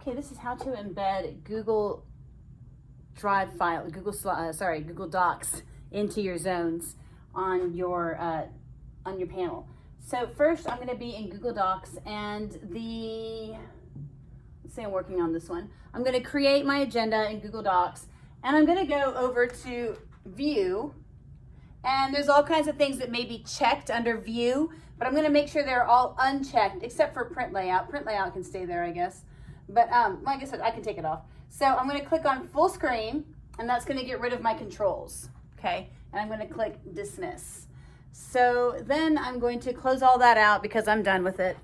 Okay, this is how to embed Google Drive file, Google Docs into your zones on your panel. So first I'm going to be in Google Docs, and let's say I'm working on this one. I'm going to create my agenda in Google Docs, and I'm going to go over to View, and there's all kinds of things that may be checked under View, but I'm going to make sure they're all unchecked except for Print Layout. Print Layout can stay there, I guess. But like I said, I can take it off. So I'm going to click on Full Screen, and that's going to get rid of my controls. Okay, and I'm going to click Dismiss. So then I'm going to close all that out because I'm done with it,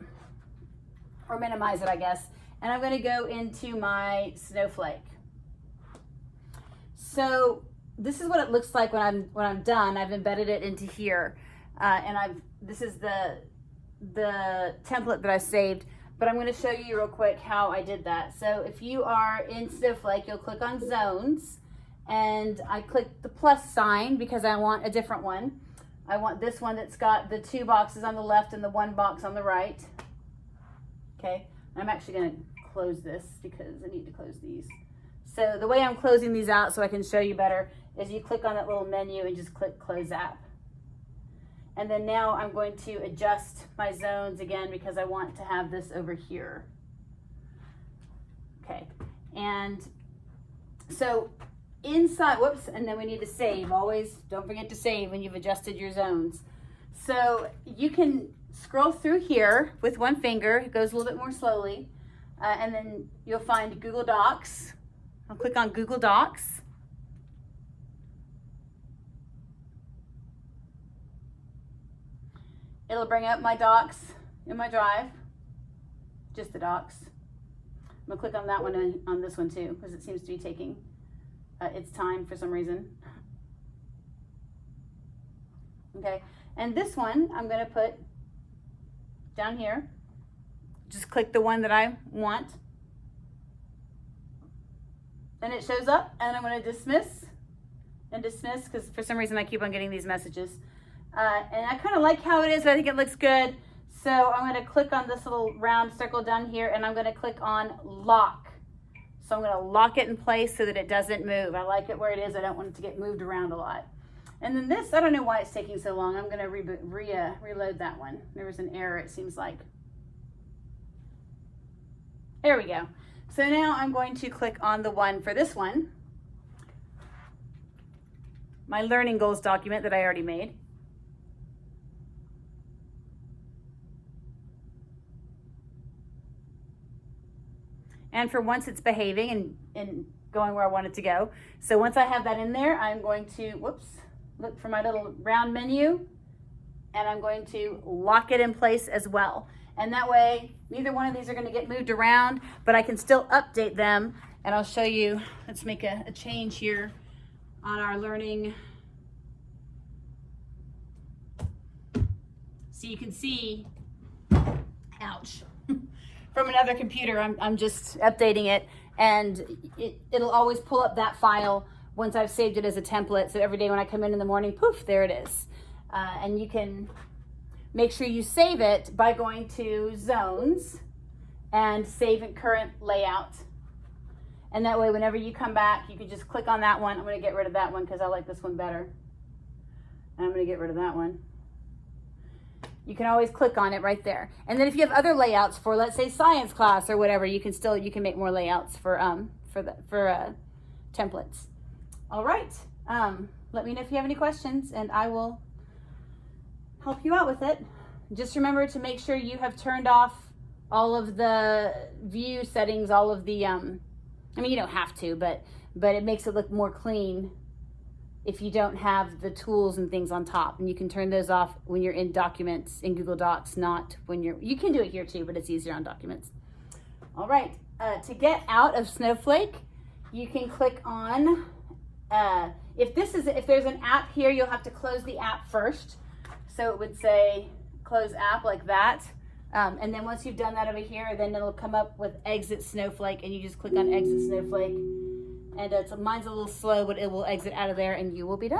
or minimize it, I guess. And I'm going to go into my Snowflake. So this is what it looks like when I'm done. I've embedded it into here, and this is the template that I saved. But I'm going to show you real quick how I did that. So if you are in Snowflake, you'll click on Zones, and I click the plus sign because I want a different one. I want this one that's got the 2 boxes on the left and the 1 box on the right. Okay, I'm actually going to close this because I need to close these. So the way I'm closing these out so I can show you better is you click on that little menu and just click Close App. And then now I'm going to adjust my zones again because I want to have this over here. Okay, and so inside, whoops, and then we need to save. Always don't forget to save when you've adjusted your zones. So you can scroll through here with one finger. It goes a little bit more slowly. And then you'll find Google Docs. I'll click on Google Docs. It'll bring up my docs in my drive, just the docs. I'm gonna click on that one and on this one too, because it seems to be taking its time for some reason. Okay, and this one I'm gonna put down here. Just click the one that I want. And it shows up, and I'm gonna dismiss and dismiss because for some reason I keep on getting these messages. And I kind of like how it is. I think it looks good. So I'm going to click on this little round circle down here, and I'm going to click on Lock. So I'm going to lock it in place so that it doesn't move. I like it where it is. I don't want it to get moved around a lot. And then this, I don't know why it's taking so long. I'm going to reload that one. There was an error, it seems like. There we go. So now I'm going to click on the one for this one, my learning goals document that I already made. And for once it's behaving and going where I want it to go. So once I have that in there, I'm going to, look for my little round menu, and I'm going to lock it in place as well. And that way, neither one of these are going to get moved around, but I can still update them. And I'll show you, let's make a change here on our learning. So you can see, ouch. From another computer, I'm just updating it, and it'll always pull up that file once I've saved it as a template. So every day when I come in the morning, poof, there it is. And you can make sure you save it by going to Zones and Save in Current Layout. And that way, whenever you come back, you can just click on that one. I'm going to get rid of that one because I like this one better. And I'm going to get rid of that one. You can always click on it right there. And then if you have other layouts for, let's say, science class or whatever, you can make more layouts for templates. All right. Let me know if you have any questions, and I will help you out with it. Just remember to make sure you have turned off all of the view settings, all of the, I mean, you don't have to, but it makes it look more clean if you don't have the tools and things on top. And you can turn those off when you're in documents in Google Docs, not when you can do it here too, but it's easier on documents. All right, to get out of Snowflake, you can click on, if there's an app here, you'll have to close the app first. So it would say close app like that. And then once you've done that over here, then it'll come up with exit Snowflake, and you just click on exit Snowflake. And mine's a little slow, but it will exit out of there and you will be done.